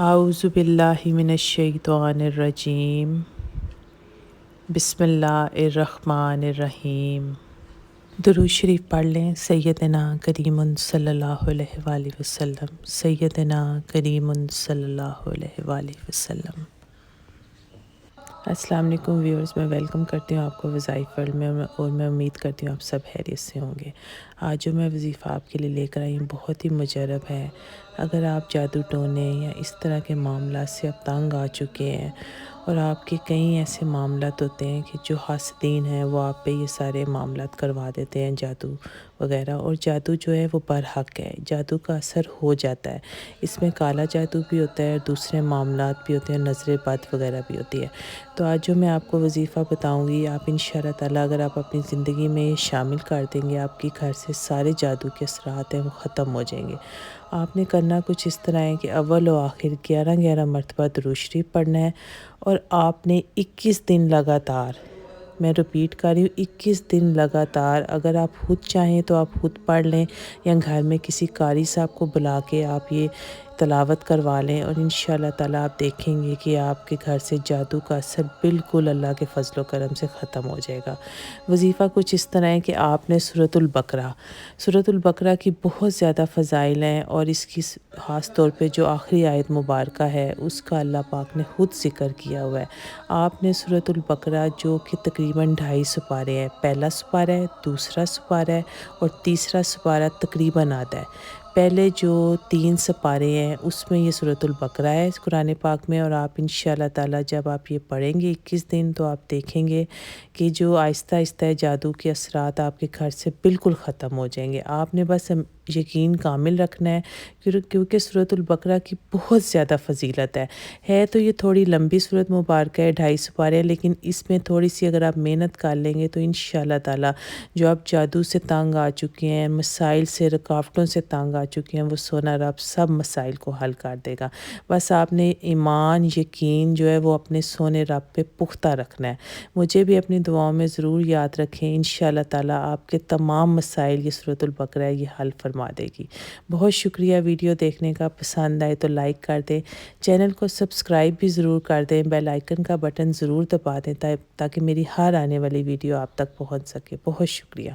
اعوذ باللہ من الشیطان الرجیم بسم اللہ الرحمن الرحیم۔ درود شریف پڑھ لیں۔ سیدنا کریم صلی اللہ علیہ وآلہ وسلم، سیدنا کریم صلی اللہ علیہ وآلہ وسلم۔ السلام علیکم ویورز، میں ویلکم کرتی ہوں آپ کو وظائف ورلڈ میں، اور میں امید کرتی ہوں آپ سب خیریت سے ہوں گے۔ آج جو میں وظیفہ آپ کے لیے لے کر آئی ہوں بہت ہی مجرب ہے۔ اگر آپ جادو ٹونے یا اس طرح کے معاملات سے اب تنگ آ چکے ہیں اور آپ کے کئی ایسے معاملات ہوتے ہیں کہ جو حاسدین ہیں وہ آپ پہ یہ سارے معاملات کروا دیتے ہیں، جادو وغیرہ، اور جادو جو ہے وہ برحق ہے، جادو کا اثر ہو جاتا ہے۔ اس میں کالا جادو بھی ہوتا ہے اور دوسرے معاملات بھی ہوتے ہیں، نظر بد وغیرہ بھی ہوتی ہے۔ تو آج جو میں آپ کو وظیفہ بتاؤں گی، آپ انشاءاللہ تعالیٰ اگر آپ اپنی زندگی میں یہ شامل کر دیں گے، آپ کے گھر سے سارے جادو کے اثرات ہیں وہ ختم ہو جائیں گے۔ آپ نے کرنا کچھ اس طرح ہے کہ اول و آخر 11 مرتبہ درود شریف پڑھنا ہے، اور آپ نے 21 دن لگاتار، میں رپیٹ کر رہی ہوں، 21 دن لگاتار، اگر آپ خود چاہیں تو آپ خود پڑھ لیں یا گھر میں کسی قاری صاحب کو بلا کے آپ یہ تلاوت کروا لیں، اور انشاءاللہ تعالیٰ آپ دیکھیں گے کہ آپ کے گھر سے جادو کا اثر بالکل اللہ کے فضل و کرم سے ختم ہو جائے گا۔ وظیفہ کچھ اس طرح ہے کہ آپ نے سورۃ البقرہ کی بہت زیادہ فضائل ہیں، اور اس کی خاص طور پہ جو آخری آیت مبارکہ ہے اس کا اللہ پاک نے خود ذکر کیا ہوا ہے۔ آپ نے سورۃ البقرہ جو کہ تقریباً 2.5 سپارے ہیں، پہلا سپارہ ہے، دوسرا سپارہ ہے اور تیسرا سپارہ تقریباً آدھا ہے۔ پہلے جو 3 سپارے ہیں اس میں یہ سورۃ البقرہ ہے قرآن پاک میں، اور آپ انشاءاللہ تعالیٰ جب آپ یہ پڑھیں گے 21 دن تو آپ دیکھیں گے کہ جو آہستہ آہستہ جادو کے اثرات آپ کے گھر سے بالکل ختم ہو جائیں گے۔ آپ نے بس یقین کامل رکھنا ہے، کیونکہ سورۃ البقرہ کی بہت زیادہ فضیلت ہے تو یہ تھوڑی لمبی سورۃ مبارکہ ہے، 2.5 سپارے ہیں، لیکن اس میں تھوڑی سی اگر آپ محنت کر لیں گے تو انشاءاللہ تعالیٰ جو آپ جادو سے تنگ آ چکے ہیں، مسائل سے، رکاوٹوں سے تنگ آ چکے ہیں، وہ سونا رب سب مسائل کو حل کر دے گا۔ بس آپ نے ایمان، یقین جو ہے وہ اپنے سونے رب پہ پختہ رکھنا ہے۔ مجھے بھی اپنی دعاؤں میں ضرور یاد رکھیں، انشاءاللہ تعالیٰ آپ کے تمام مسائل یہ سورۃ البقرہ یہ حل فرما دے گی۔ بہت شکریہ ویڈیو دیکھنے کا، پسند آئے تو لائک کر دیں، چینل کو سبسکرائب بھی ضرور کر دیں، بیل آئیکن کا بٹن ضرور دبا دیں تاکہ میری ہر آنے والی ویڈیو آپ تک پہنچ سکے۔ بہت شکریہ۔